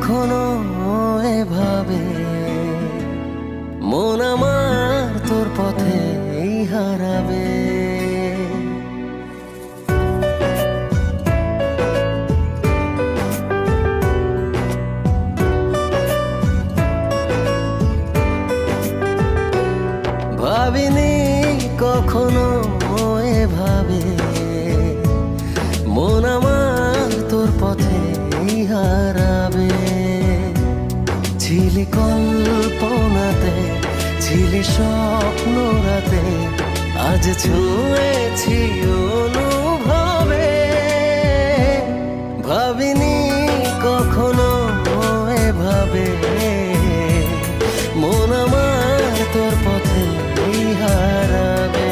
কখনো এভাবে মন আমার তোর পথে হারাবে। ভাবিনি কখনো এভাবে মন আমার তোর পথে হারাবে। ছিলি কল্পনাতে, ছিলি স্বপ্ন রাতে, আজ ছুঁয়েছি অনুভবে। ভাবিনি কখনো এভাবে মন আমার তোর পথে হারাবে।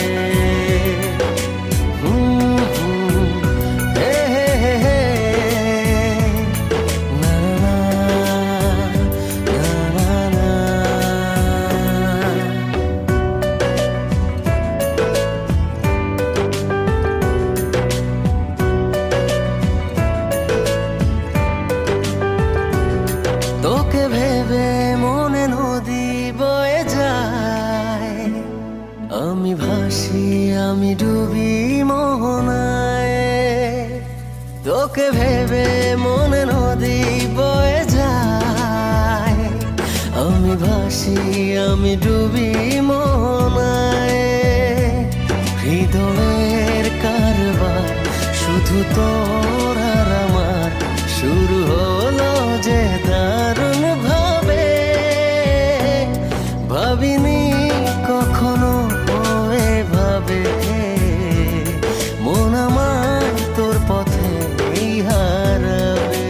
তোকে ভেবে মনে নদী বয়ে যায়, আমি ভাসি আমি ডুবি মোহনায়। তোকে ভেবে মনে নদী বয়ে যায়, আমি ভাসি আমি ডুবি মোহনায়। হৃদয়ের কারবার শুধু তোর আর আমার, শুরু হলো যে দারুণ ভাবে। ভাবিনি কখনো এভাবে মন আমার তোর পথে হারাবে।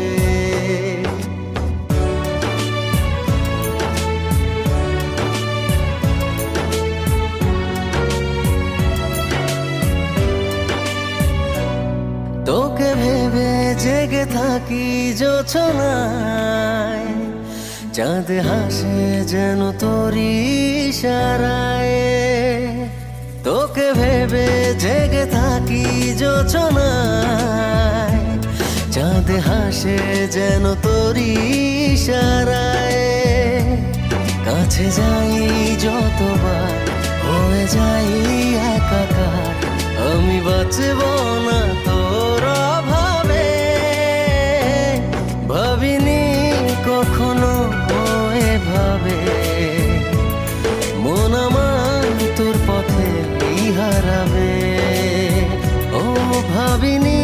তোকে ভেবে জেগে থাকি জোছনায়, চাঁদ হাসে যেন তোরই ইশারায়। তোকে ভেবে জেগে থাকি জোছনায়, চাঁদ হাসে যেন তোরই ইশারায়। কাছে যাই যতবার হয়ে যাই একাকার, আমি বাঁচব না তোর অভাবে। ভাবিনি কখনো এভাবে মন আমার তোর পথে হারাবে। ও ভাবিনি